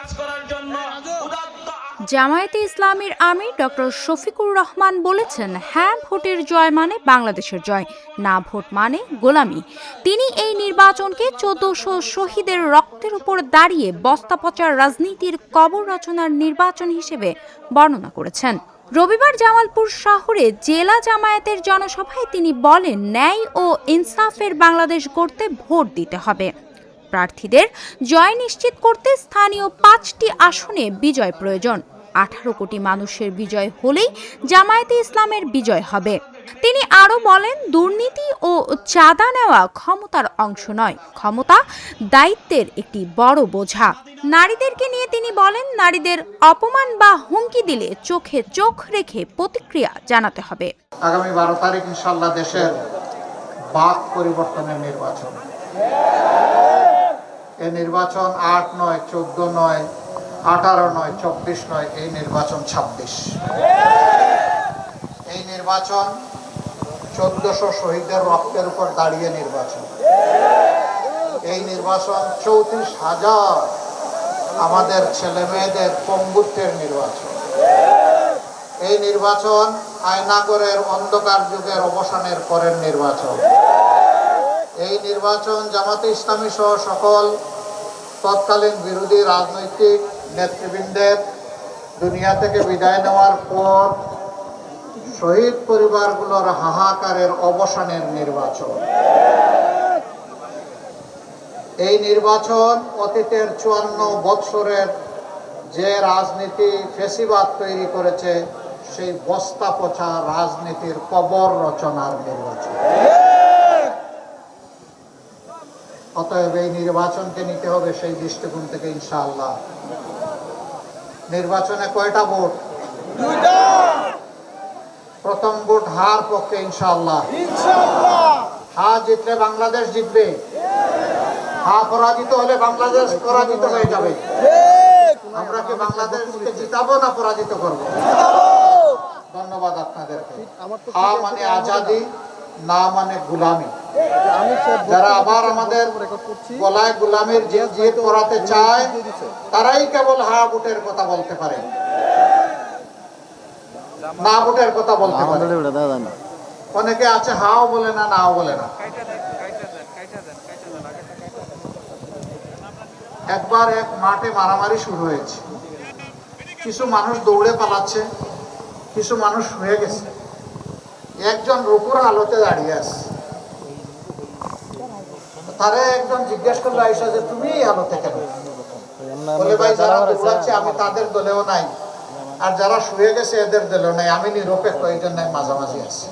কাজ করার জন্য জামায়াতে ইসলামীর আমির ডক্টর শফিকুর রহমান বলেছেন, হ্যাঁ ভোটের জয় মানে বাংলাদেশের জয়, না ভোট মানে গোলামি। তিনি এই নির্বাচনকে ১৪০০ শহীদের রক্তের উপর দাঁড়িয়ে বস্তাপচার রাজনীতির কবর রচনার নির্বাচন হিসেবে বর্ণনা করেছেন। রবিবার জামালপুর শহরে জেলা জামায়াতের জনসভায় তিনি বলেন, ন্যায় ও ইনসাফের বাংলাদেশ গড়তে ভোট দিতে হবে। প্রার্থীদের জয় নিশ্চিত করতে স্থানীয় ৫টি আসনে বিজয় প্রয়োজন। ১৮ কোটি মানুষের বিজয় হলেই জামায়াতে ইসলামের বিজয় হবে। তিনি আরও বলেন, দুর্নীতি ও চাঁদা নেওয়া ক্ষমতার অংশ নয়, ক্ষমতা দায়িত্বের একটি বড় বোঝা। নারীদেরকে নিয়ে তিনি বলেন, নারীদের অপমান বা হুমকি দিলে চোখে চোখ রেখে প্রতিক্রিয়া জানাতে হবে। আগামী ১২ তারিখ ইনশাআল্লাহ দেশের বাক পরিবর্তনের নির্বাচন। এই নির্বাচন ৮ নয়, ১৪ নয়, ১৮ নয়, ২৪ নয়, এই নির্বাচন ২৬। এই নির্বাচন ১৪০০ শহীদের রক্তের উপর দাঁড়িয়ে নির্বাচন। এই নির্বাচন ৩৪,০০০ আমাদের ছেলে মেয়েদের পঙ্গুত্বের নির্বাচন। এই নির্বাচন আয়নাগরের অন্ধকার যুগের অবসানের পরের নির্বাচন। এই নির্বাচন জামাতে ইসলামী সহ সকল তৎকালীন বিরোধী রাজনৈতিক নেতৃবৃন্দের দুনিয়া থেকে বিদায় নেওয়ার পর শহীদ পরিবারগুলোর হাহাকারের অবসানের নির্বাচন। এই নির্বাচন অতীতের ৫৪ বৎসরের যে রাজনীতি ফেসিবাদ তৈরি করেছে সেই বস্তা পচা রাজনীতির কবর রচনার নির্বাচন। অতএব এই নির্বাচনকে নিতে হবে সেই দৃষ্টিকোণ থেকে ইনশাআল্লাহ। নির্বাচনে কয়টা ভোট? প্রথম ভোট হার পক্ষে ইনশাআল্লাহ। হা জিতলে বাংলাদেশ জিতবে, হা পরাজিত হলে বাংলাদেশ পরাজিত হয়ে যাবে। আমরা কি বাংলাদেশকে জিতাবো না পরাজিত করব? ধন্যবাদ আপনাদেরকে। হা মানে আজাদি, না মানে গুলামি। যারা আবার আমাদের গলায় গুলামের জিদ পরাতে চায় তারাই কেবল হা ভোটের কথা বলতে পারে, না ভোটের কথা বলতে পারে। অনেকে আছে হাও বলে না, নাও বলে না। একবার এক মাঠে মারামারি শুরু হয়েছে। কিছু মানুষ দৌড়ে পালাচ্ছে, কিছু মানুষ শুয়ে গেছে। একজন রুকুর হালতে দাঁড়িয়ে আছে। তারে একজন জিজ্ঞেস করলো, আয়েশা যে তুমি এই হালতে কেন? বলে, ভাই যারা দৌড়াচ্ছে আমি তাদের দলেও নাই, আর যারা শুয়ে গেছে এদের দলেও নাই, আমি নিরপেক্ষ, এই জন্য মাঝামাঝি আছি।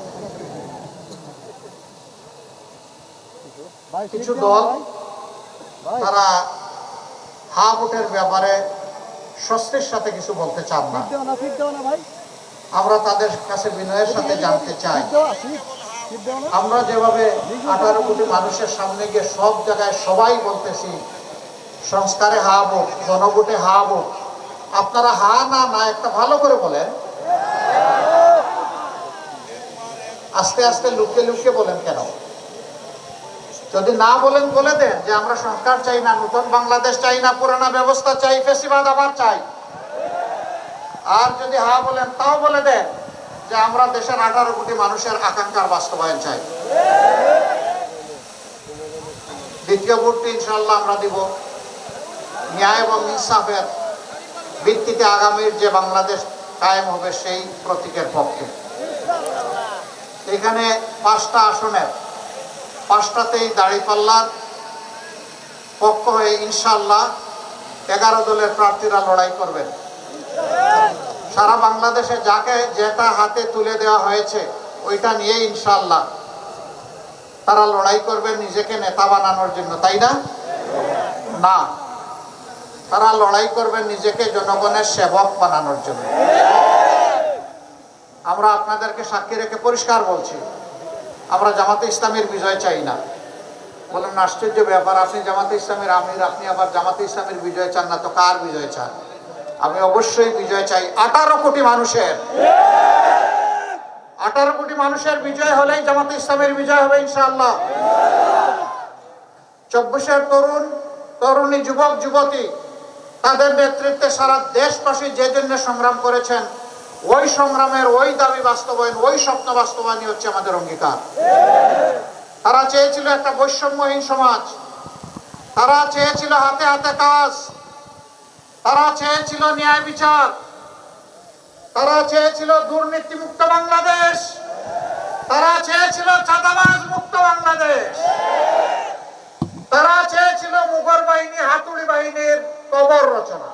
কিছু দল তারা হা ভোটের ব্যাপারে স্বস্তির সাথে কিছু বলতে চান না। আমরা তাদের কাছে বিনয়ের সাথে জানতে চাই, আমরা যেভাবে ১৮ কোটি মানুষের সামনে গিয়ে সব জায়গায় সবাই বলতেছি সংস্কারে হা ভোট, গণভোটে হা ভোট, আপনারা হা না না একটা ভালো করে বলেন। আস্তে আস্তে লুকিয়ে লুকিয়ে বলেন কেন? যদি না বলেন বলে দেন যে আমরা সংস্কার চাই না, নতুন বাংলাদেশ চাই না, পুরানা ব্যবস্থা চাই, ফেসিবাদ আবার চাই। আর যদি হা বলেন তাও বলে দেন যে আমরা দেশের ১৮ কোটি মানুষের আকাঙ্ক্ষার বাস্তবায়ন চাই। দ্বিতীয় ভোটটি ইনশাআল্লাহ আমরা দিব ন্যায় এবং ইনসাফের ভিত্তিতে আগামীর যে বাংলাদেশ কায়েম হবে সেই প্রতীকের পক্ষে। এখানে ৫টা আসনের ৫টাতেই দাঁড়িপাল্লার পক্ষ হয়ে ইনশাআল্লাহ ১১ দলের প্রার্থীরা লড়াই করবেন। সারা বাংলাদেশে যাকে যেটা হাতে তুলে দেওয়া হয়েছে ওইটা নিয়ে ইনশাআল্লাহ তারা লড়াই করবেন নিজেকে নেতা বানানোর জন্য, তাই না? না, তারা লড়াই করবেন নিজেকে জনগণের সেবক বানানোর জন্য। আমরা আপনাদেরকে সাক্ষী রেখে পরিষ্কার বলছি, আমরা জামাতে ইসলামের বিজয় চাই না। বলেন আশ্চর্য ব্যাপার, আপনি জামাতে ইসলামের আমির, আপনি আবার জামাতে ইসলামের বিজয় চান না, তো কার বিজয় চান? আমি অবশ্যই বিজয় চাই ১৮ কোটি মানুষের। ১৮ কোটি মানুষের বিজয় হলেই জামাতে ইসলামের বিজয় হবে ইনশাআল্লাহ। ২৪-এর তরুণ তরুণী, যুবক যুবতী তাদের নেতৃত্বে সারা দেশবাসী যে জন্য সংগ্রাম করেছেন, ওই সংগ্রামের ওই দাবি বাস্তবায়ন, ওই স্বপ্ন বাস্তবায়নই হচ্ছে আমাদের অঙ্গীকার। তারা চেয়েছিল একটা বৈষম্যহীন সমাজ, তারা চেয়েছিল হাতে হাতে কাজ, তারা চেয়েছিল ন্যায় বিচার, তারা চেয়েছিল দুর্নীতি মুক্ত বাংলাদেশ, তারা চেয়েছিল চাঁদাবাজ মুক্ত বাংলাদেশ, তারা চেয়েছিল মুঘল বাহিনী হাতুড়ি বাহিনীর কবর রচনা।